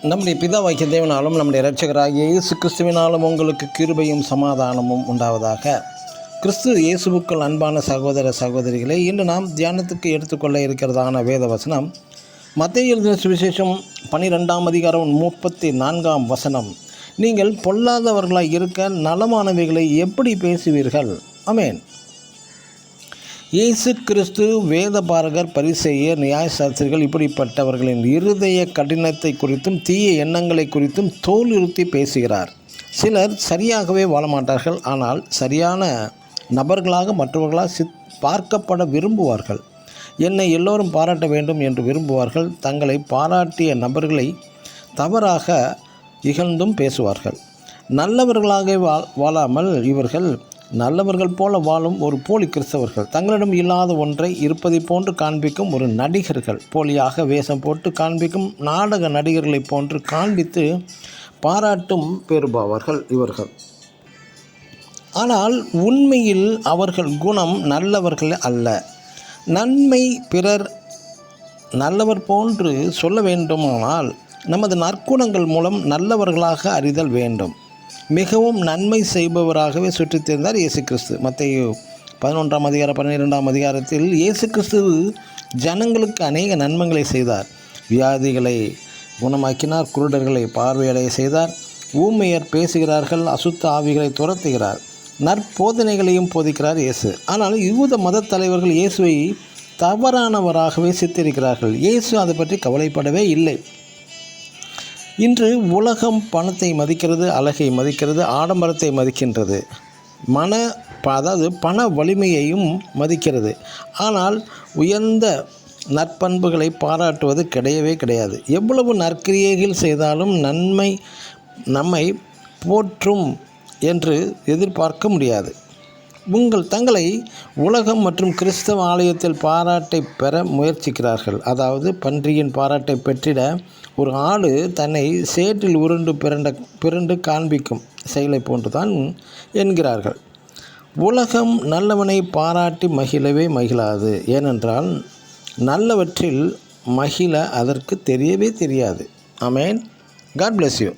நம்முடைய பிதாவாகிய தேவனாலும் நம்முடைய இரட்சகராகிய இயேசு கிறிஸ்துவினாலும் உங்களுக்கு கிருபையும் சமாதானமும் உண்டாவதாக. கிறிஸ்து இயேசுவுக்குள் அன்பான சகோதர சகோதரிகளை, இன்று நாம் தியானத்துக்கு எடுத்துக்கொள்ள இருக்கிறதான வேத வசனம் மத்தேயு எழுதின சுவிசேஷம் 12ஆம் அதிகாரம் 34ஆம் வசனம். நீங்கள் பொல்லாதவர்களாய் இருக்க நலமானவைகளை எப்படி பேசுவீர்கள்? ஆமென். இயேசு கிறிஸ்து, வேதபாரகர், பரிசேயர், நியாயசாஸ்திரிகள் இப்படிப்பட்டவர்களின் இருதய கடினத்தை குறித்தும் தீய எண்ணங்களை குறித்தும் தோலுறுத்தி பேசுகிறார். சிலர் சரியாகவே வாழ மாட்டார்கள், ஆனால் சரியான நபர்களாக மற்றவர்களால் பார்க்கப்பட விரும்புவார்கள். என்னை எல்லோரும் பாராட்ட வேண்டும் என்று விரும்புவார்கள். தங்களை பாராட்டிய நபர்களை தவறாக இகழ்ந்தும் பேசுவார்கள். நல்லவர்களாக வாழாமல் இவர்கள் நல்லவர்கள் போல வாழும் ஒரு போலி கிறிஸ்தவர்கள். தங்களிடம் இல்லாத ஒன்றை இருப்பதை போன்று காண்பிக்கும் ஒரு நடிகர்கள். போலியாக வேஷம் போட்டு காண்பிக்கும் நாடக நடிகர்களை போன்று காண்பித்து பாராட்டும் பெறுபவர்கள் இவர்கள். ஆனால் உண்மையில் அவர்கள் குணம் நல்லவர்கள் அல்ல. நன்மை பிறர் நல்லவர் போன்று சொல்ல வேண்டுமானால் நமது நற்குணங்கள் மூலம் நல்லவர்களாக அறிதல் வேண்டும். மிகவும் நன்மை செய்பவராகவே சுற்றித் திரிந்தார் இயேசு கிறிஸ்து. மத்தேயு 11ஆம் அதிகாரம் 12ஆம் அதிகாரத்தில் இயேசு கிறிஸ்து ஜனங்களுக்கு அநேக நன்மைகளை செய்தார். வியாதிகளை குணமாக்கினார், குருடர்களை பார்வையடைய செய்தார், ஊமையர் பேசுகிறார்கள், அசுத்த ஆவிகளை துரத்துகிறார், நற்போதனைகளையும் போதிக்கிறார் இயேசு. ஆனால் யூத மத தலைவர்கள் இயேசுவை தவறானவராகவே சித்தரிக்கிறார்கள். இயேசு அதை பற்றி கவலைப்படவே இல்லை. இன்று உலகம் பணத்தை மதிக்கிறது, அழகை மதிக்கிறது, ஆடம்பரத்தை மதிக்கின்றது, பண வலிமையையும் மதிக்கிறது. ஆனால் உயர்ந்த நற்பண்புகளை பாராட்டுவது கிடையவே கிடையாது. எவ்வளவு நற்கிரியைகள் செய்தாலும் நம்மை போற்றும் என்று எதிர்பார்க்க முடியாது. தங்களை உலகம் மற்றும் கிறிஸ்தவ ஆலயத்தில் பாராட்டை பெற முயற்சிக்கிறார்கள். அதாவது பன்றியின் பாராட்டை பெற்றிட ஒரு ஆடு தன்னை சேற்றில் பிறண்டு காண்பிக்கும் செயலை போன்றுதான் என்கிறார்கள். உலகம் நல்லவனை பாராட்டி மகிழவே மகிழாது. ஏனென்றால் நல்லவற்றில் மகிழ அதற்கு தெரியவே தெரியாது. ஆமென். God bless you.